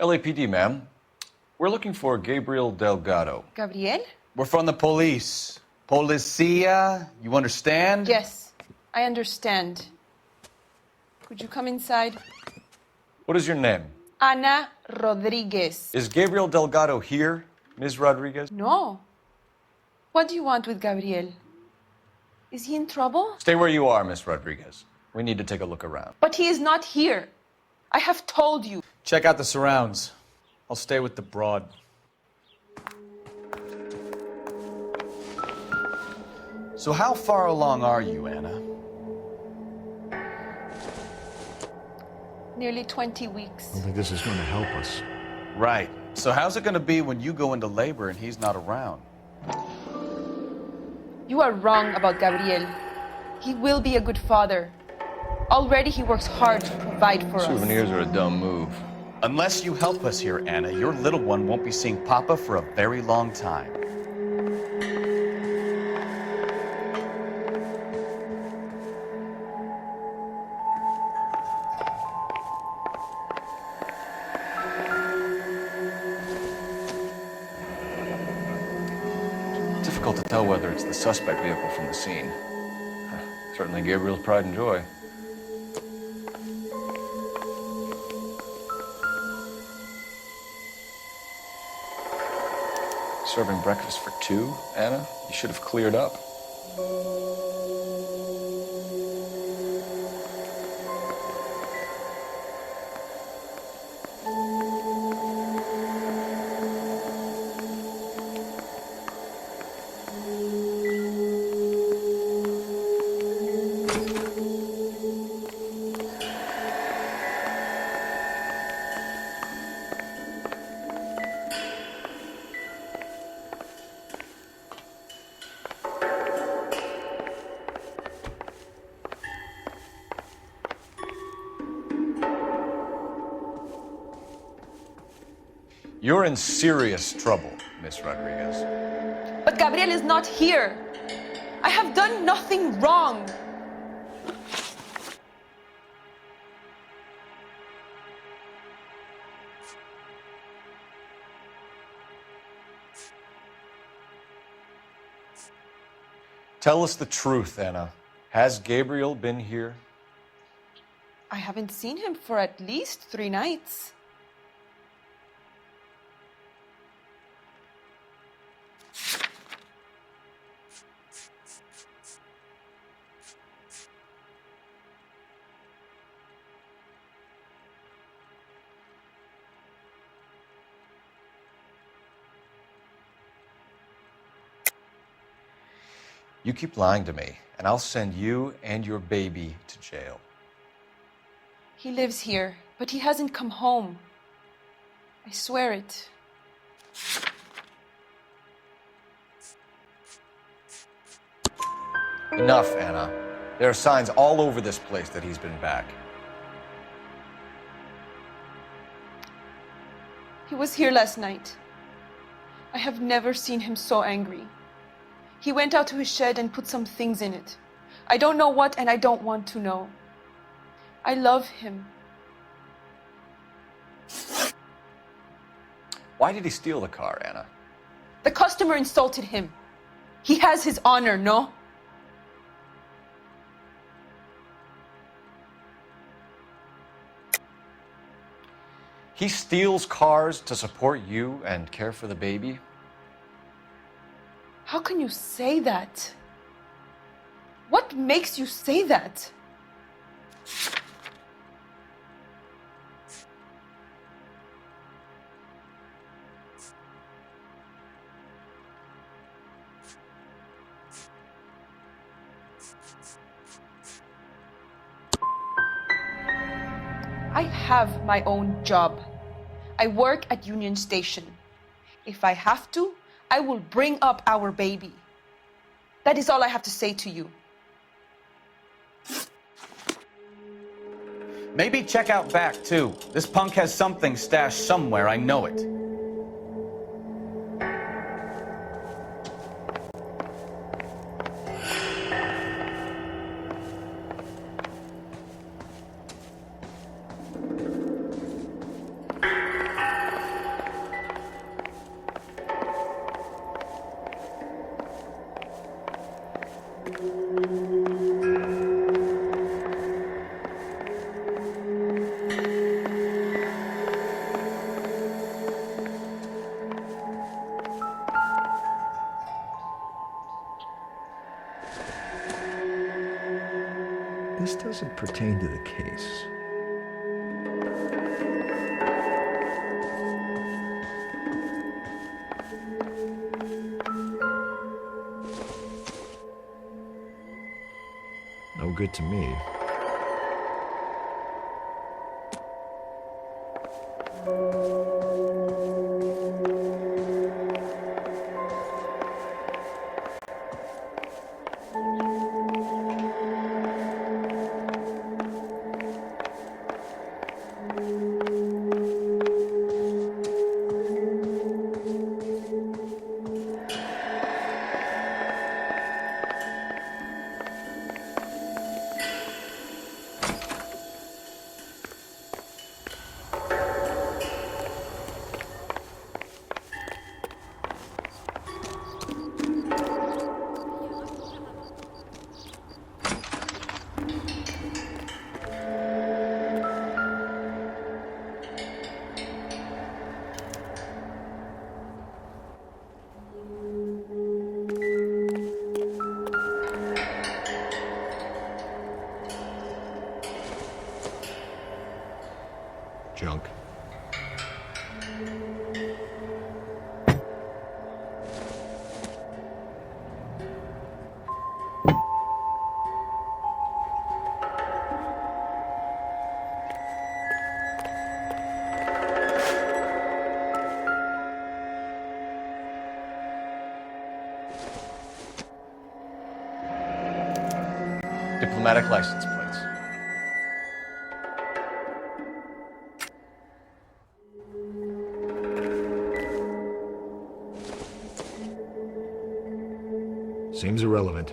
LAPD, ma'am. We're looking for Gabriel Delgado. Gabriel? We're from the police. Policia, you understand? Yes, I understand. Could you come inside? What is your name? Ana Rodriguez. Is Gabriel Delgado here, Ms. Rodriguez? No. What do you want with Gabriel? Is he in trouble? Stay where you are, Ms. Rodriguez. We need to take a look around. But he is not here. I have told you. Check out the surrounds. I'll stay with the broad. So how far along are you, Anna? Nearly 20 weeks. I don't think this is going to help us. Right. So how's it going to be when you go into labor and he's not around? You are wrong about Gabriel. He will be a good father. Already he works hard to provide for us. Souvenirs are a dumb move. Unless you help us here, Anna, your little one won't be seeing Papa for a very long time. Difficult to tell whether it's the suspect vehicle from the scene. Certainly Gabriel's pride and joy. Serving breakfast for 2, Anna? You should have cleared up. You're in serious trouble, Miss Rodriguez. But Gabriel is not here. I have done nothing wrong. Tell us the truth, Anna. Has Gabriel been here? I haven't seen him for at least 3 nights. You keep lying to me, and I'll send you and your baby to jail. He lives here, but he hasn't come home. I swear it. Enough, Anna. There are signs all over this place that he's been back. He was here last night. I have never seen him so angry. He went out to his shed and put some things in it. I don't know what, and I don't want to know. I love him. Why did he steal the car, Anna? The customer insulted him. He has his honor, no? He steals cars to support you and care for the baby? How can you say that? What makes you say that? I have my own job. I work at Union Station. If I have to, I will bring up our baby. That is all I have to say to you. Maybe check out back, too. This punk has something stashed somewhere, I know it. This doesn't pertain to the case. No good to me. Junk. Diplomatic license plates. Seems irrelevant.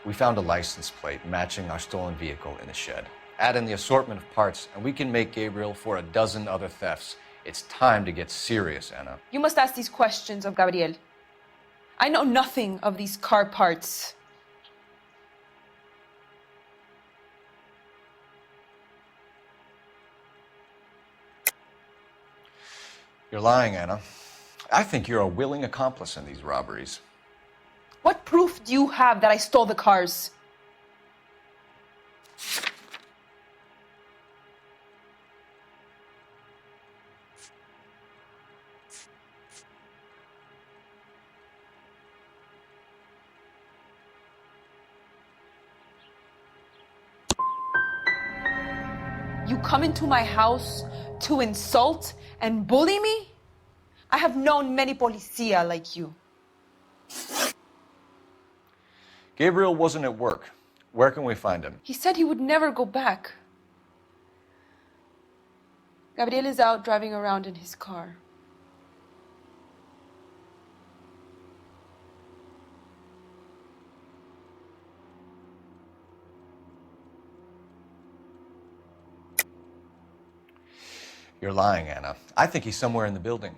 We found a license plate matching our stolen vehicle in the shed. Add in the assortment of parts, and we can make Gabriel for a dozen other thefts. It's time to get serious, Anna. You must ask these questions of Gabriel. I know nothing of these car parts. You're lying, Anna. I think you're a willing accomplice in these robberies. What proof do you have that I stole the cars? You come into my house to insult and bully me? I have known many policia like you. Gabriel wasn't at work. Where can we find him? He said he would never go back. Gabriel is out driving around in his car. You're lying, Anna. I think he's somewhere in the building.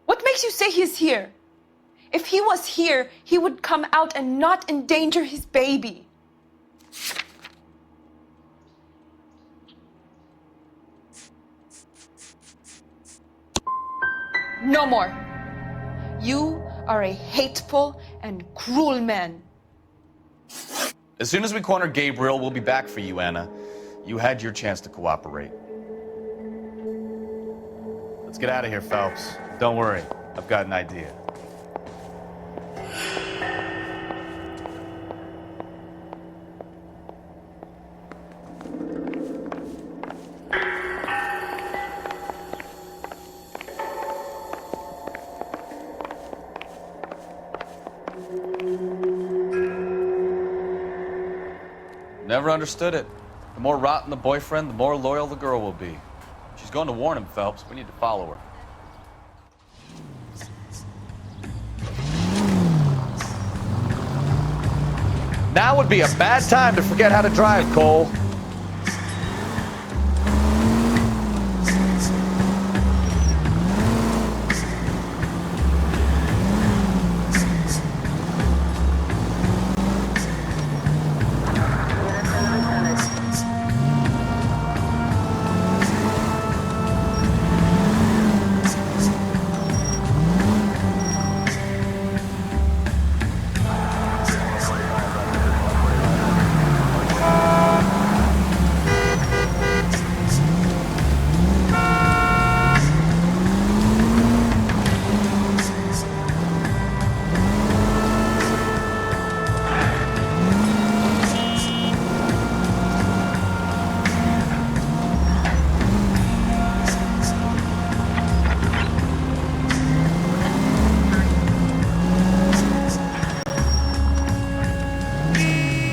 What makes you say he's here? If he was here, he would come out and not endanger his baby. No more. You are a hateful and cruel man. As soon as we corner Gabriel, we'll be back for you, Anna. You had your chance to cooperate. Let's get out of here, Phelps. Don't worry, I've got an idea. Never understood it. The more rotten the boyfriend, the more loyal the girl will be. She's going to warn him, Phelps. We need to follow her. Now would be a bad time to forget how to drive, Cole.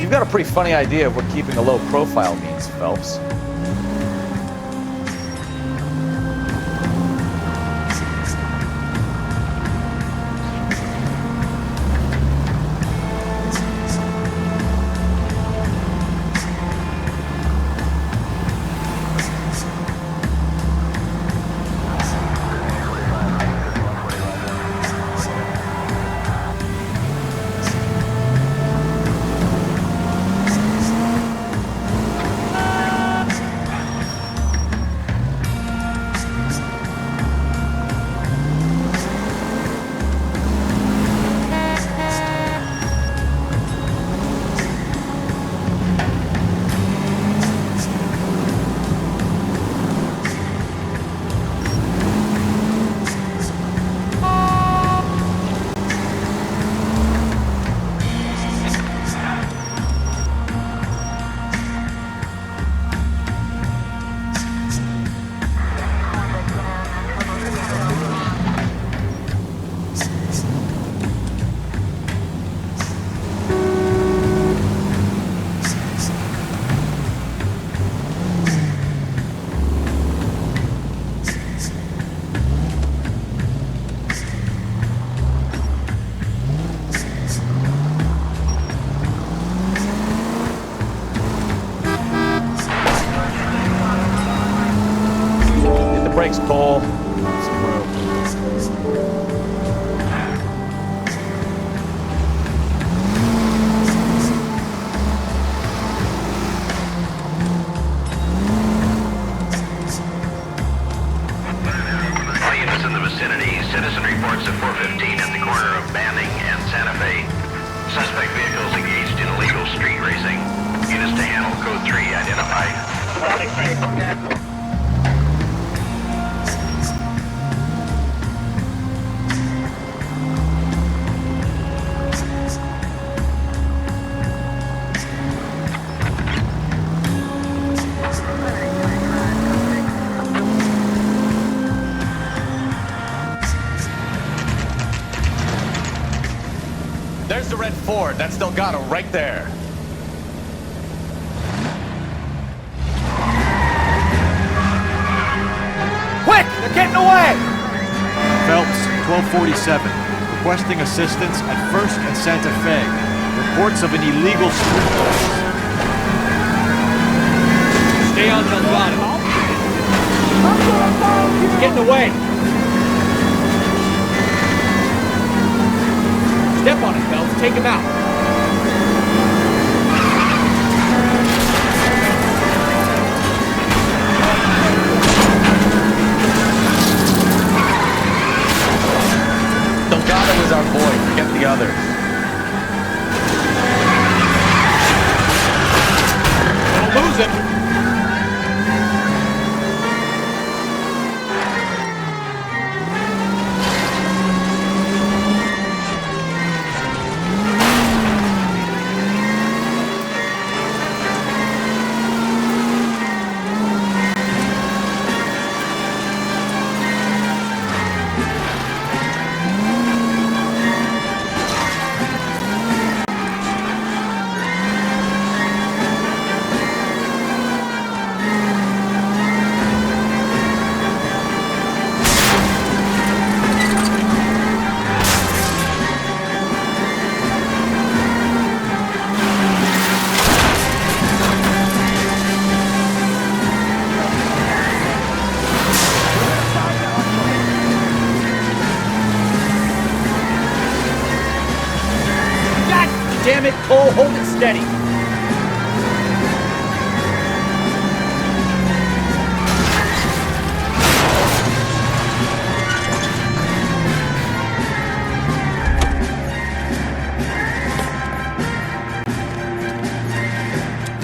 You've got a pretty funny idea of what keeping a low profile means, Phelps. Brakes, Cole. Some room. All units in the vicinity. Citizen reports at 415 at the corner of Banning and Santa Fe. Suspect vehicles engaged in illegal street racing. Units to handle code 3 identified. Ford. That's Delgado right there. Quick! They're getting away! Phelps, 1247. Requesting assistance at 1st and Santa Fe. Reports of an illegal street race. Stay on Delgado. He's getting away. Step on it, Phelps. Take him out. Delgado is our boy. Forget the others. Don't lose him. Damn it, Cole, hold it steady.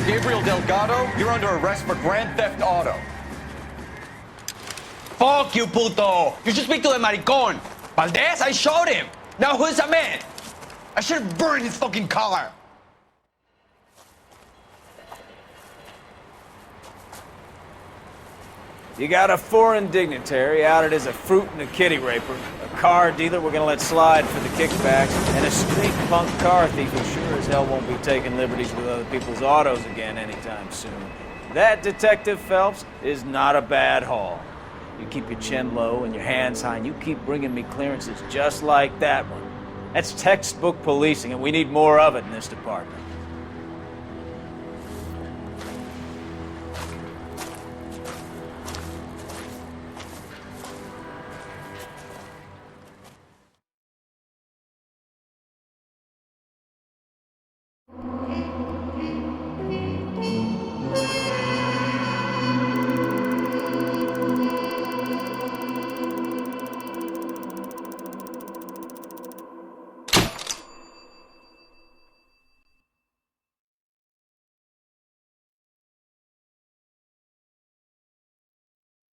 Gabriel Delgado, you're under arrest for grand theft auto. Fuck you, puto! You should speak to the maricon. Valdez, I showed him. Now who's the man? I should have burned his fucking car. You got a foreign dignitary outed as a fruit and a kitty raper, a car dealer we're gonna let slide for the kickbacks, and a street punk car thief who sure as hell won't be taking liberties with other people's autos again anytime soon. That, Detective Phelps, is not a bad haul. You keep your chin low and your hands high, and you keep bringing me clearances just like that one. That's textbook policing, and we need more of it in this department.